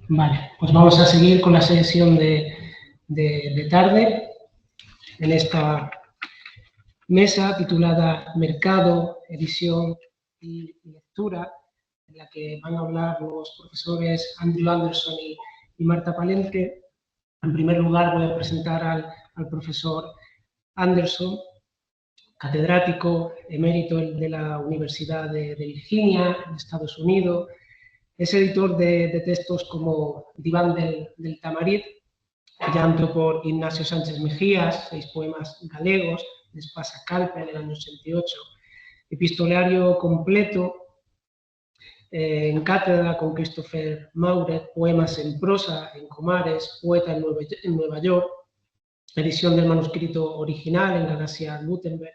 Vale, pues vamos a seguir con la sesión de tarde en esta mesa titulada Mercado, Edición y Lectura, en la que van a hablar los profesores Andrew Anderson y Marta Palenque. En primer lugar voy a presentar al profesor Anderson, catedrático emérito de la Universidad de Virginia, en Estados Unidos. Es editor de textos como Diván del Tamarit, llanto por Ignacio Sánchez Mejías, 6 poemas galegos, Espasa Calpe en el año 88, epistolario completo en cátedra con Christopher Maurer, poemas en prosa en Comares, poeta en Nueva York, edición del manuscrito original en Galaxia Gutenberg,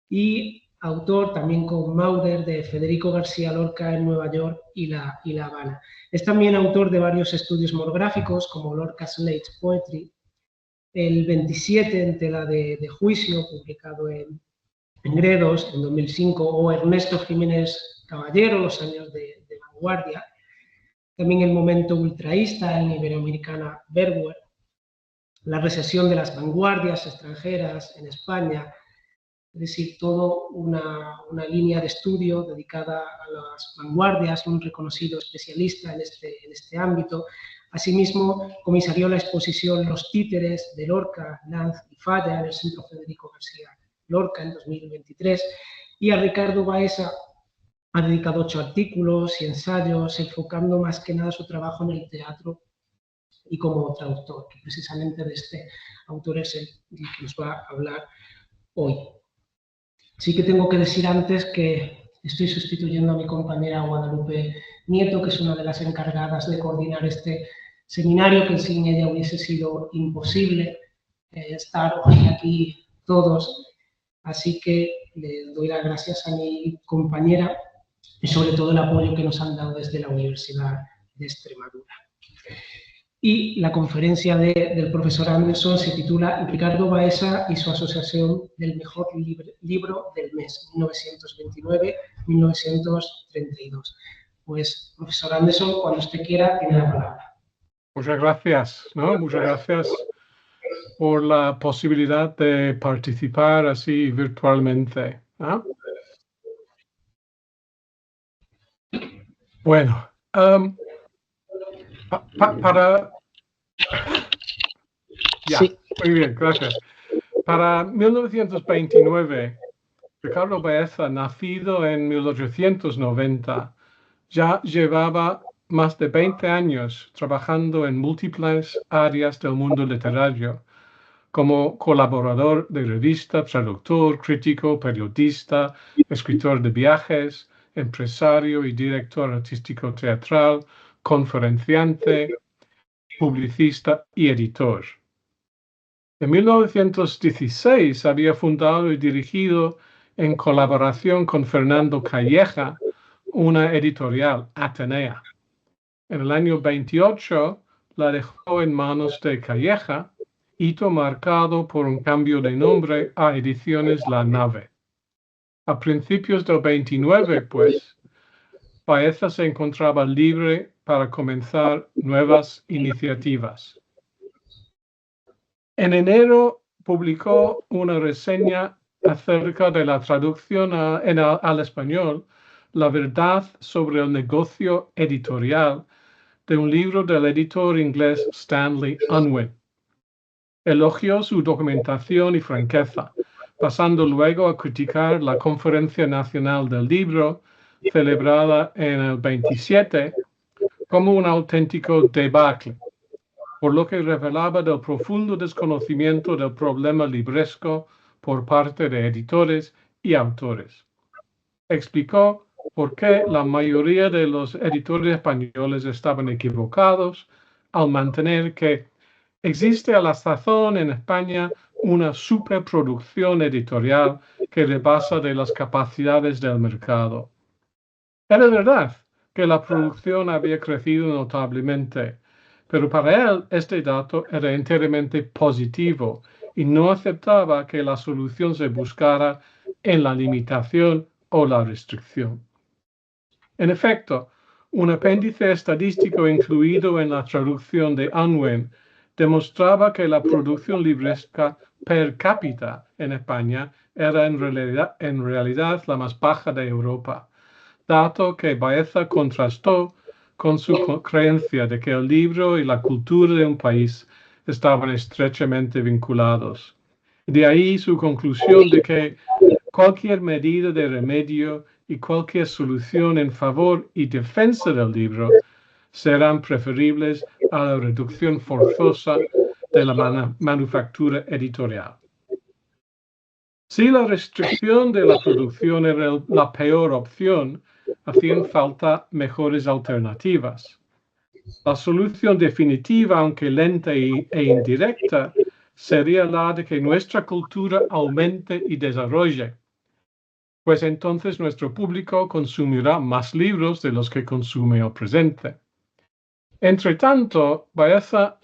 y autor también con Maurer de Federico García Lorca en Nueva York y La Habana. Es también autor de varios estudios monográficos como Lorca's Late Poetry, el 27 en tela de juicio, publicado en Gredos en 2005, o Ernesto Jiménez Caballero, Los años de vanguardia, también El momento ultraísta en Iberoamericana Verwer, La recesión de las vanguardias extranjeras en España, es decir, toda una línea de estudio dedicada a las vanguardias, un reconocido especialista en este ámbito. Asimismo, comisarió la exposición Los títeres de Lorca, Lanz y Falla en el Centro Federico García Lorca en 2023, y a Ricardo Baeza ha dedicado 8 artículos y ensayos, enfocando más que nada su trabajo en el teatro y como traductor, que precisamente de este autor es el que nos va a hablar hoy. Sí que tengo que decir antes que estoy sustituyendo a mi compañera Guadalupe Nieto, que es una de las encargadas de coordinar este seminario, que sin ella hubiese sido imposible estar hoy aquí todos. Así que le doy las gracias a mi compañera y sobre todo el apoyo que nos han dado desde la Universidad de Extremadura. Y la conferencia del profesor Anderson se titula Ricardo Baeza y su asociación del mejor libro del mes, 1929-1932. Pues, profesor Anderson, cuando usted quiera, tiene la palabra. Muchas gracias, ¿no? Muchas gracias por la posibilidad de participar así virtualmente, ¿no? Bueno, Ya, sí. Muy bien, gracias. Para 1929, Ricardo Baeza, nacido en 1890, ya llevaba más de 20 años trabajando en múltiples áreas del mundo literario, como colaborador de revista, traductor, crítico, periodista, escritor de viajes, empresario y director artístico teatral, conferenciante, publicista y editor. En 1916 había fundado y dirigido, en colaboración con Fernando Calleja, una editorial, Atenea. En el año 28 la dejó en manos de Calleja, hito marcado por un cambio de nombre a Ediciones La Nave. A principios del 29, pues, Baeza se encontraba libre para comenzar nuevas iniciativas. En enero publicó una reseña acerca de la traducción al español, La verdad sobre el negocio editorial, de un libro del editor inglés Stanley Unwin. Elogió su documentación y franqueza, pasando luego a criticar la Conferencia Nacional del Libro, celebrada en el 27, como un auténtico debacle, por lo que revelaba del profundo desconocimiento del problema libresco por parte de editores y autores. Explicó por qué la mayoría de los editores españoles estaban equivocados al mantener que existe a la sazón en España una superproducción editorial que rebasa de las capacidades del mercado. Era verdad que la producción había crecido notablemente, pero para él este dato era enteramente positivo y no aceptaba que la solución se buscara en la limitación o la restricción. En efecto, Un apéndice estadístico incluido en la traducción de Unwin demostraba que la producción libresca per cápita en España era en realidad la más baja de Europa, dato que Baeza contrastó con su creencia de que el libro y la cultura de un país estaban estrechamente vinculados. De ahí su conclusión de que cualquier medida de remedio y cualquier solución en favor y defensa del libro serán preferibles a la reducción forzosa de la manufactura editorial. Si la restricción de la producción era la peor opción, hacían falta mejores alternativas. La solución definitiva, aunque lenta e indirecta, sería la de que nuestra cultura aumente y desarrolle, pues entonces nuestro público consumirá más libros de los que consume el presente. Entre tanto, Baeza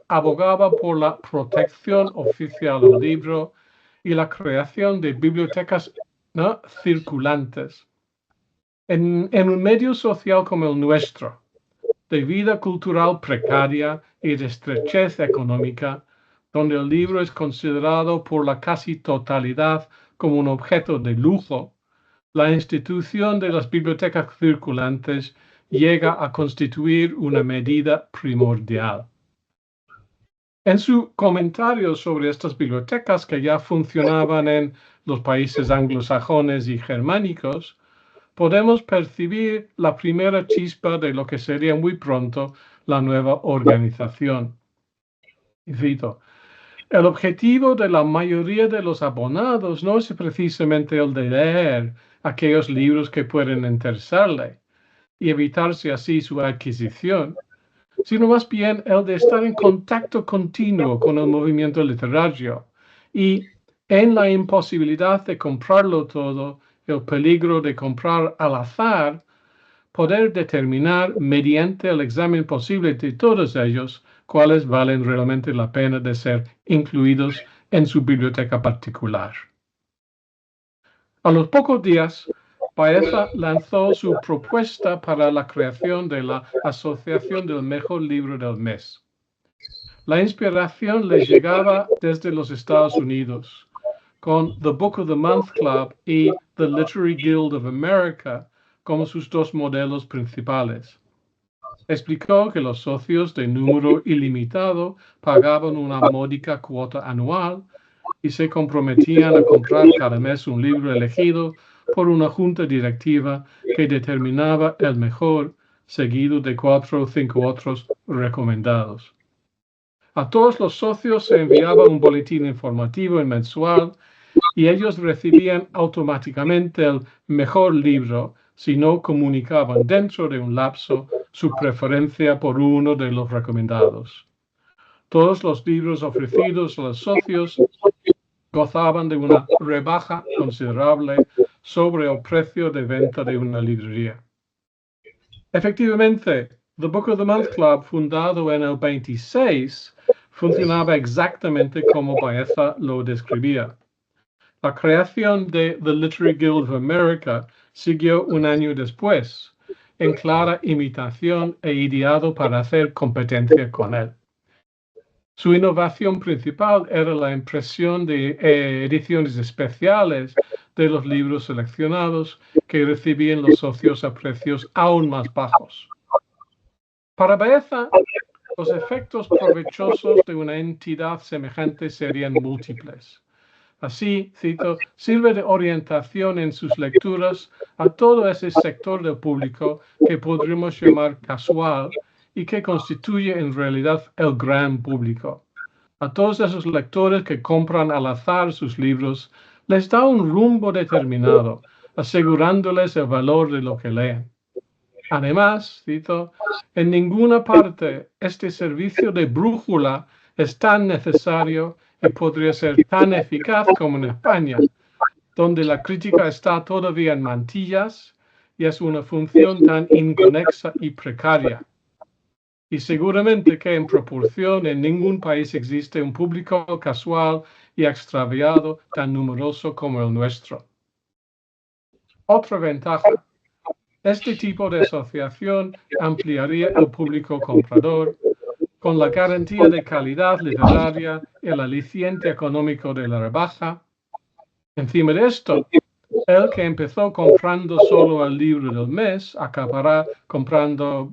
abogaba por la protección oficial del libro y la creación de bibliotecas circulantes. En un medio social como el nuestro, de vida cultural precaria y de estrechez económica, donde el libro es considerado por la casi totalidad como un objeto de lujo, la institución de las bibliotecas circulantes llega a constituir una medida primordial. En su comentario sobre estas bibliotecas que ya funcionaban en los países anglosajones y germánicos, podemos percibir la primera chispa de lo que sería muy pronto la nueva organización. Y cito, el objetivo de la mayoría de los abonados no es precisamente el de leer aquellos libros que pueden interesarle y evitarse así su adquisición, sino más bien el de estar en contacto continuo con el movimiento literario y en la imposibilidad de comprarlo todo, el peligro de comprar al azar, poder determinar mediante el examen posible de todos ellos cuáles valen realmente la pena de ser incluidos en su biblioteca particular. A los pocos días, Baeza lanzó su propuesta para la creación de la Asociación del Mejor Libro del Mes. La inspiración le llegaba desde los Estados Unidos, con The Book of the Month Club y The Literary Guild of America como sus dos modelos principales. Explicó que los socios de número ilimitado pagaban una módica cuota anual y se comprometían a comprar cada mes un libro elegido por una junta directiva que determinaba el mejor, seguido de 4 o 5 otros recomendados. A todos los socios se enviaba un boletín informativo mensual y ellos recibían automáticamente el mejor libro si no comunicaban dentro de un lapso su preferencia por uno de los recomendados. Todos los libros ofrecidos a los socios gozaban de una rebaja considerable sobre el precio de venta de una librería. Efectivamente, The Book of the Month Club, fundado en el 26, funcionaba exactamente como Baeza lo describía. La creación de The Literary Guild of America siguió un año después, en clara imitación e ideado para hacer competencia con él. Su innovación principal era la impresión de ediciones especiales de los libros seleccionados que recibían los socios a precios aún más bajos. Para Baeza, los efectos provechosos de una entidad semejante serían múltiples. Así, cito, sirve de orientación en sus lecturas a todo ese sector del público que podríamos llamar casual y que constituye en realidad el gran público. A todos esos lectores que compran al azar sus libros, les da un rumbo determinado, asegurándoles el valor de lo que leen. Además, cito, en ninguna parte este servicio de brújula es tan necesario y podría ser tan eficaz como en España, donde la crítica está todavía en mantillas y es una función tan inconexa y precaria. Y seguramente que en proporción en ningún país existe un público casual y extraviado tan numeroso como el nuestro. Otra ventaja. Este tipo de asociación ampliaría el público comprador con la garantía de calidad literaria y el aliciente económico de la rebaja. Encima de esto, el que empezó comprando solo el libro del mes acabará comprando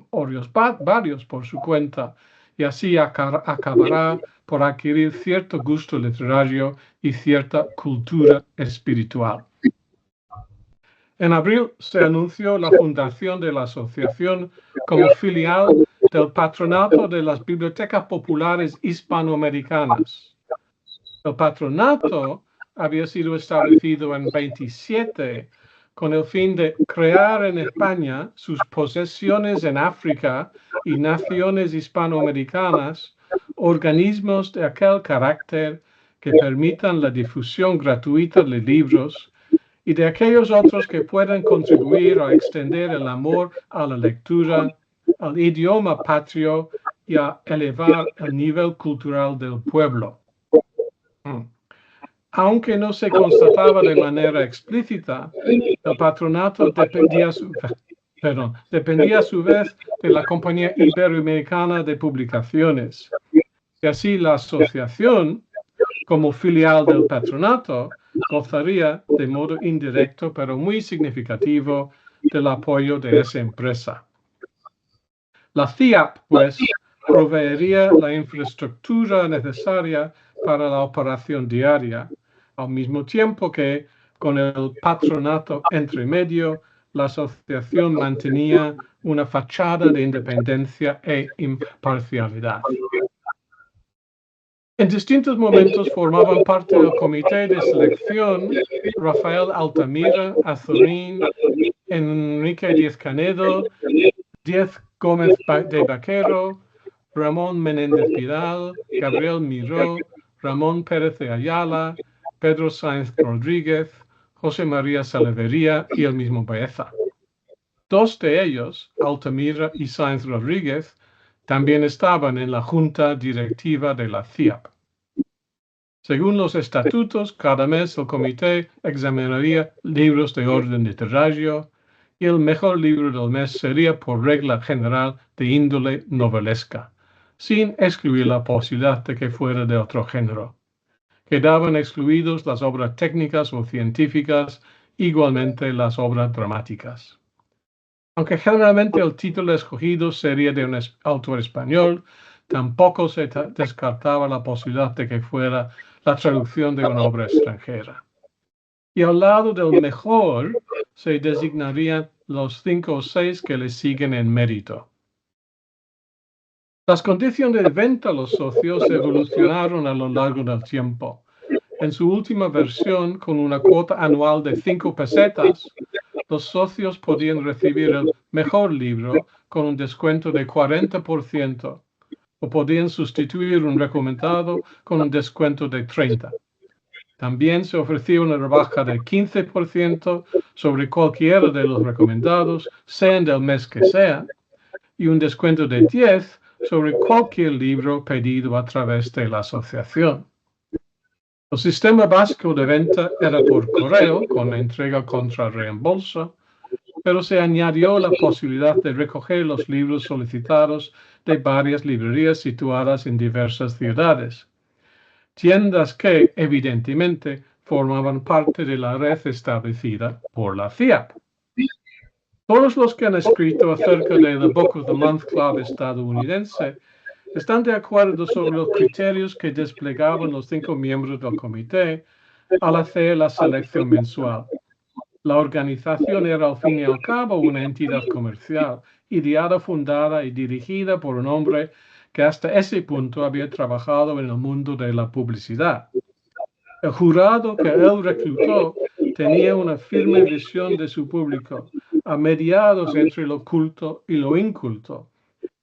varios por su cuenta y así acabará por adquirir cierto gusto literario y cierta cultura espiritual. En abril se anunció la fundación de la asociación como filial del Patronato de las Bibliotecas Populares Hispanoamericanas. El patronato había sido establecido en 27 con el fin de crear en España sus posesiones en África y naciones hispanoamericanas, organismos de aquel carácter que permitan la difusión gratuita de libros y de aquellos otros que puedan contribuir a extender el amor a la lectura, al idioma patrio y a elevar el nivel cultural del pueblo. Aunque no se constataba de manera explícita, el patronato dependía a su vez de la Compañía Iberoamericana de Publicaciones. Y así la asociación, como filial del patronato, gozaría de modo indirecto pero muy significativo del apoyo de esa empresa. La CIAP, pues, proveería la infraestructura necesaria para la operación diaria, al mismo tiempo que, con el patronato entre medio, la asociación mantenía una fachada de independencia e imparcialidad. En distintos momentos formaban parte del comité de selección Rafael Altamira, Azorín, Enrique Díez Canedo, Díez Gómez de Vaquero, Ramón Menéndez Pidal, Gabriel Miró, Ramón Pérez de Ayala, Pedro Sáenz Rodríguez, José María Salaverría y el mismo Baeza. Dos de ellos, Altamira y Sáenz Rodríguez, también estaban en la junta directiva de la CIAP. Según los estatutos, cada mes el comité examinaría libros de orden literario y el mejor libro del mes sería por regla general de índole novelesca, sin excluir la posibilidad de que fuera de otro género. Quedaban excluidos las obras técnicas o científicas, igualmente las obras dramáticas. Aunque generalmente el título escogido sería de un autor español, tampoco se descartaba la posibilidad de que fuera la traducción de una obra extranjera. Y al lado del mejor se designarían los 5 o 6 que le siguen en mérito. Las condiciones de venta a los socios evolucionaron a lo largo del tiempo. En su última versión, con una cuota anual de 5 pesetas, los socios podían recibir el mejor libro con un descuento de 40% o podían sustituir un recomendado con un descuento de 30%. También se ofrecía una rebaja de 15% sobre cualquiera de los recomendados, sean del mes que sea, y un descuento de 10% sobre cualquier libro pedido a través de la asociación. El sistema básico de venta era por correo, con entrega contra reembolso, pero se añadió la posibilidad de recoger los libros solicitados de varias librerías situadas en diversas ciudades. Tiendas que, evidentemente, formaban parte de la red establecida por la CIAP. Todos los que han escrito acerca de The Book of the Month Club estadounidense están de acuerdo sobre los criterios que desplegaban los 5 miembros del comité al hacer la selección mensual. La organización era al fin y al cabo una entidad comercial, ideada, fundada y dirigida por un hombre que hasta ese punto había trabajado en el mundo de la publicidad. El jurado que él reclutó tenía una firme visión de su público, a mediados entre lo culto y lo inculto.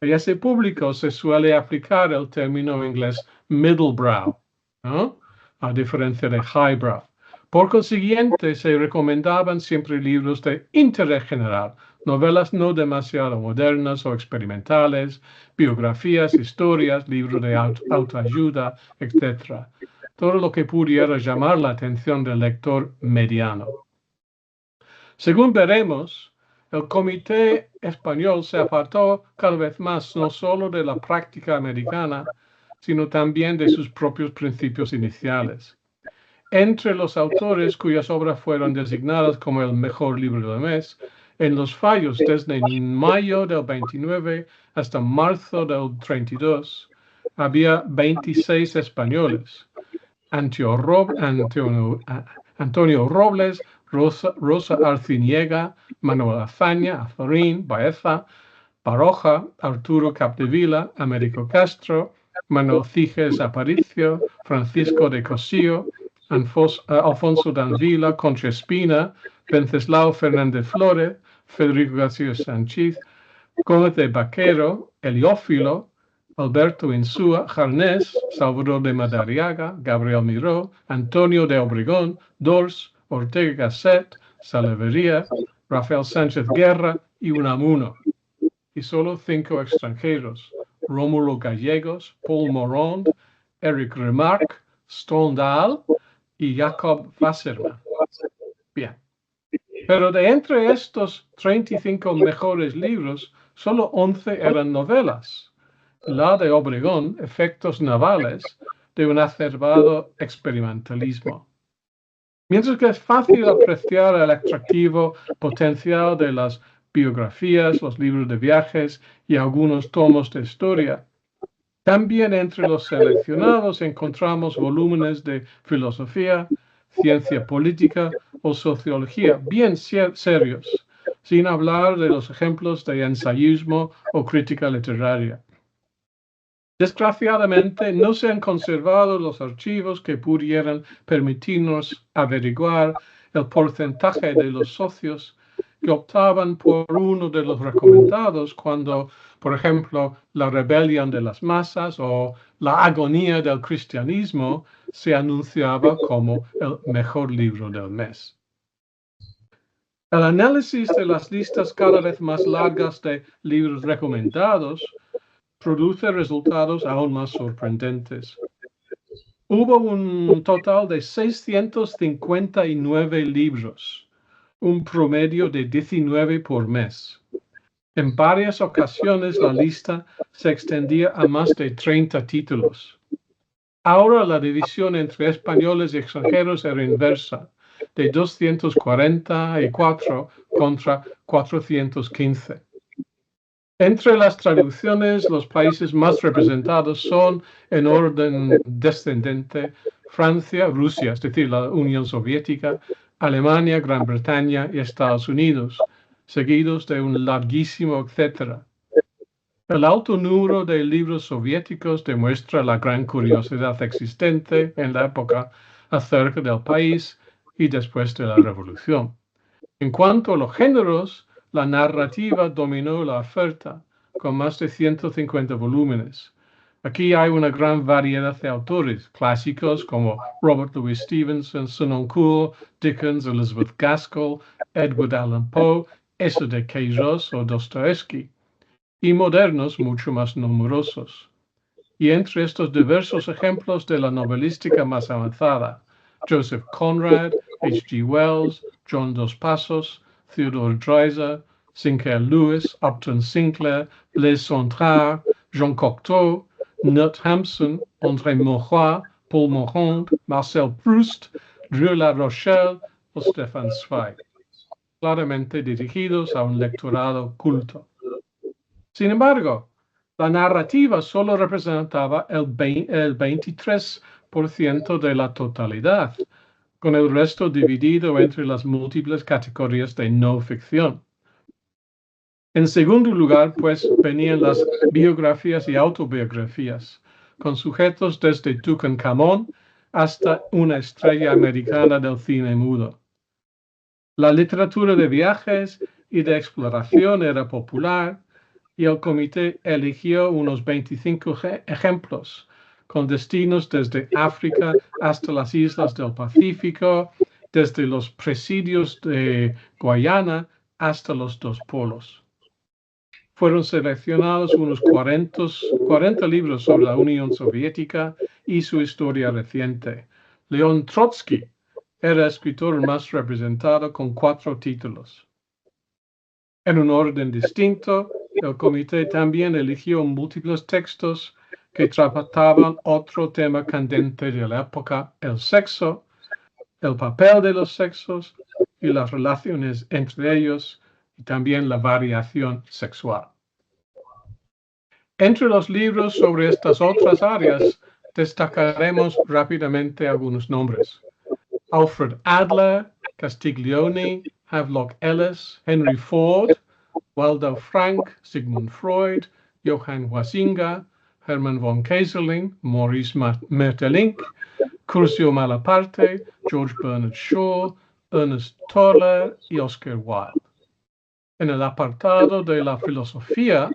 Y a ese público se suele aplicar el término inglés middlebrow, ¿no? A diferencia de highbrow. Por consiguiente, se recomendaban siempre libros de interés general, novelas no demasiado modernas o experimentales, biografías, historias, libros de autoayuda, etc. Todo lo que pudiera llamar la atención del lector mediano. Según veremos, el Comité Español se apartó cada vez más no solo de la práctica americana, sino también de sus propios principios iniciales. Entre los autores cuyas obras fueron designadas como el mejor libro del mes, en los fallos desde mayo del 29 hasta marzo del 32, había 26 españoles. Antonio Robles, Rosa Arciniega, Manuel Azaña, Azorín, Baeza, Baroja, Arturo Capdevila, Américo Castro, Manuel Cijes Aparicio, Francisco de Cossío, Alfonso Danvila, Concha Espina, Wenceslao Fernández Flores, Federico García Sánchez, Gómez de Vaquero, Heliófilo, Alberto Insúa, Jarnés, Salvador de Madariaga, Gabriel Miró, Antonio de Obregón, Dors, Ortega Gasset, Salaverría, Rafael Sánchez Guerra y Unamuno. Y solo 5 extranjeros: Rómulo Gallegos, Paul Morand, Eric Remarque, Stendhal y Jacob Wasserman. Bien. Pero de entre estos 35 mejores libros, solo 11 eran novelas. La de Obregón, Efectos Navales, de un acervado experimentalismo. Mientras que es fácil apreciar el atractivo potencial de las biografías, los libros de viajes y algunos tomos de historia, también entre los seleccionados encontramos volúmenes de filosofía, ciencia política o sociología bien serios, sin hablar de los ejemplos de ensayismo o crítica literaria. Desgraciadamente, no se han conservado los archivos que pudieran permitirnos averiguar el porcentaje de los socios que optaban por uno de los recomendados cuando, por ejemplo, La rebelión de las masas o La agonía del cristianismo se anunciaba como el mejor libro del mes. El análisis de las listas cada vez más largas de libros recomendados produce resultados aún más sorprendentes. Hubo un total de 659 libros, un promedio de 19 por mes. En varias ocasiones la lista se extendía a más de 30 títulos. Ahora la división entre españoles y extranjeros era inversa, de 244 contra 415. Entre las traducciones, los países más representados son, en orden descendente, Francia, Rusia, es decir, la Unión Soviética, Alemania, Gran Bretaña y Estados Unidos, seguidos de un larguísimo etcétera. El alto número de libros soviéticos demuestra la gran curiosidad existente en la época acerca del país y después de la Revolución. En cuanto a los géneros, la narrativa dominó la oferta, con más de 150 volúmenes. Aquí hay una gran variedad de autores clásicos como Robert Louis Stevenson, Sun Koo, Dickens, Elizabeth Gaskell, Edward Allan Poe, S. de Queiroz o Dostoevsky, y modernos mucho más numerosos. Y entre estos diversos ejemplos de la novelística más avanzada, Joseph Conrad, H.G. Wells, John Dos Passos, Theodore Dreiser, Sinclair Lewis, Upton Sinclair, Blaise Cendrars, Jean Cocteau, Knut Hamsun, André Maurois, Paul Morand, Marcel Proust, Drew La Rochelle o Stefan Zweig, claramente dirigidos a un lectorado culto. Sin embargo, la narrativa solo representaba el 23% de la totalidad, con el resto dividido entre las múltiples categorías de no ficción. En segundo lugar, pues, venían las biografías y autobiografías, con sujetos desde Tutankamón hasta una estrella americana del cine mudo. La literatura de viajes y de exploración era popular, y el comité eligió unos 25 ejemplos, con destinos desde África hasta las islas del Pacífico, desde los presidios de Guayana hasta los dos polos. Fueron seleccionados unos 40 libros sobre la Unión Soviética y su historia reciente. León Trotsky, era el escritor más representado con 4 títulos. En un orden distinto, el comité también eligió múltiples textos que trataban otro tema candente de la época, el sexo, el papel de los sexos y las relaciones entre ellos, y también la variación sexual. Entre los libros sobre estas otras áreas, destacaremos rápidamente algunos nombres. Alfred Adler, Castiglione, Havelock Ellis, Henry Ford, Waldo Frank, Sigmund Freud, Johann Huizinga, Hermann von Keyserling, Maurice Maeterlinck, Curzio Malaparte, George Bernard Shaw, Ernest Toller y Oscar Wilde. En el apartado de la filosofía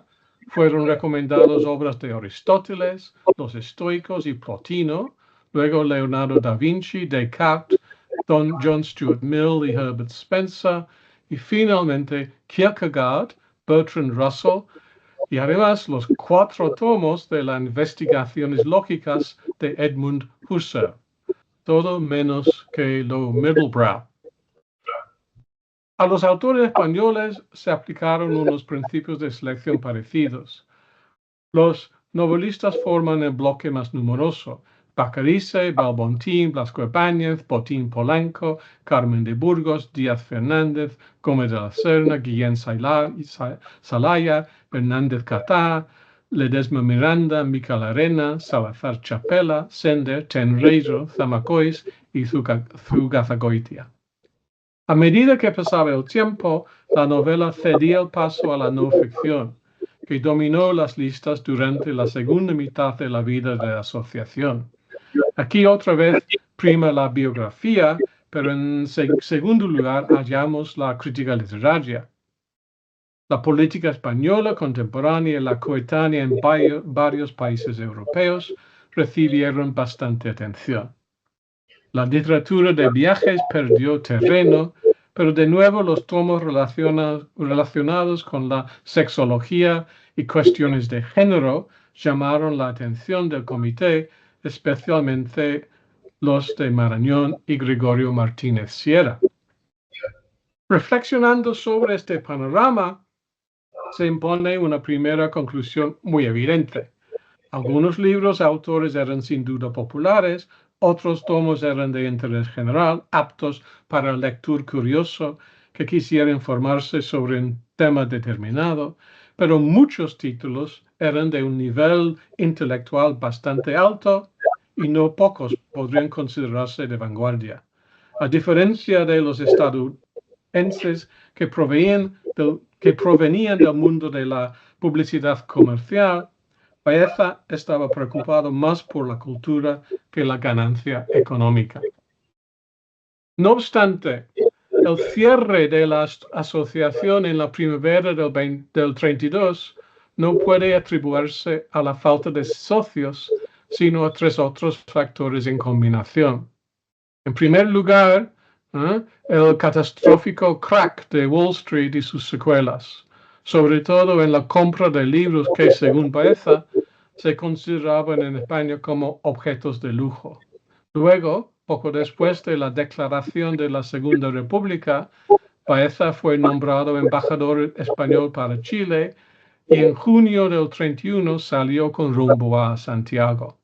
fueron recomendadas obras de Aristóteles, los estoicos y Plotino, luego Leonardo da Vinci, Descartes, John Stuart Mill y Herbert Spencer, y finalmente Kierkegaard, Bertrand Russell, y además los 4 tomos de las investigaciones lógicas de Edmund Husserl, todo menos que lo Middlebrow. A los autores españoles se aplicaron unos principios de selección parecidos. Los novelistas forman el bloque más numeroso: Bacarice, Balbontín, Blasco Ibáñez, Botín Polanco, Carmen de Burgos, Díaz Fernández, Gómez de la Serna, Guillén Salaya, Hernández Catá, Ledesma Miranda, Miquel Arena, Salazar Chapela, Sender, Tenreiro, Zamacois y Zugazagoitia. A medida que pasaba el tiempo, la novela cedía el paso a la no ficción, que dominó las listas durante la segunda mitad de la vida de la asociación. Aquí otra vez prima la biografía, pero en segundo lugar hallamos la crítica literaria. La política española contemporánea y la coetánea en varios países europeos recibieron bastante atención. La literatura de viajes perdió terreno, pero de nuevo los tomos relacionados con la sexología y cuestiones de género llamaron la atención del comité, especialmente los de Marañón y Gregorio Martínez Sierra. Reflexionando sobre este panorama, se impone una primera conclusión muy evidente. Algunos libros y autores eran sin duda populares, otros tomos eran de interés general, aptos para el lector curioso que quisiera informarse sobre un tema determinado, pero muchos títulos eran de un nivel intelectual bastante alto y no pocos podrían considerarse de vanguardia. A diferencia de los estadounidenses que provenían del mundo de la publicidad comercial, Baeza estaba preocupado más por la cultura que la ganancia económica. No obstante, el cierre de la asociación en la primavera del 32 no puede atribuirse a la falta de socios, sino a 3 otros factores en combinación. En primer lugar, el catastrófico crack de Wall Street y sus secuelas, sobre todo en la compra de libros que, según Baeza, se consideraban en España como objetos de lujo. Luego, poco después de la declaración de la Segunda República, Baeza fue nombrado embajador español para Chile y en junio del 31 salió con rumbo a Santiago.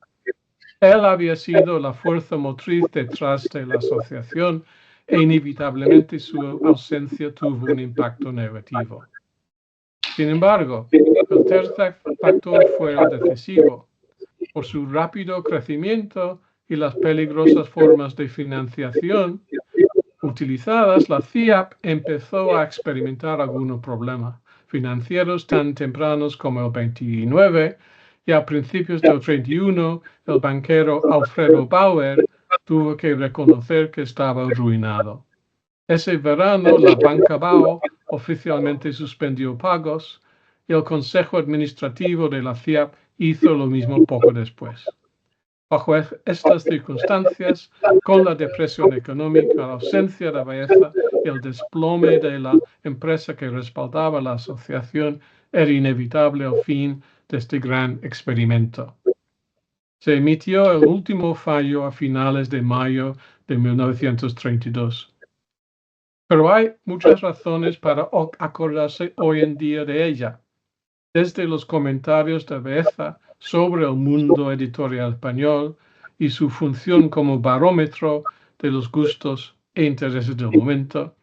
Él había sido la fuerza motriz detrás de la asociación e inevitablemente su ausencia tuvo un impacto negativo. Sin embargo, el tercer factor fue el decisivo. Por su rápido crecimiento y las peligrosas formas de financiación utilizadas, la CIAP empezó a experimentar algunos problemas financieros tan tempranos como el 29, y a principios del 31, el banquero Alfredo Bauer tuvo que reconocer que estaba arruinado. Ese verano, la Banca Bao oficialmente suspendió pagos y el Consejo Administrativo de la CIAP hizo lo mismo poco después. Bajo estas circunstancias, con la depresión económica, la ausencia de Baeza y el desplome de la empresa que respaldaba la asociación, era inevitable el fin de este gran experimento. Se emitió el último fallo a finales de mayo de 1932. Pero hay muchas razones para acordarse hoy en día de ella. Desde los comentarios de Beeza sobre el mundo editorial español y su función como barómetro de los gustos e intereses del momento,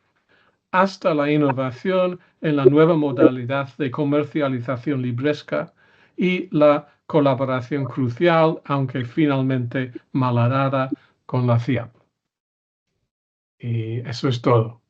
hasta la innovación en la nueva modalidad de comercialización libresca y la colaboración crucial, aunque finalmente malhadada, con la CIAP. Y eso es todo.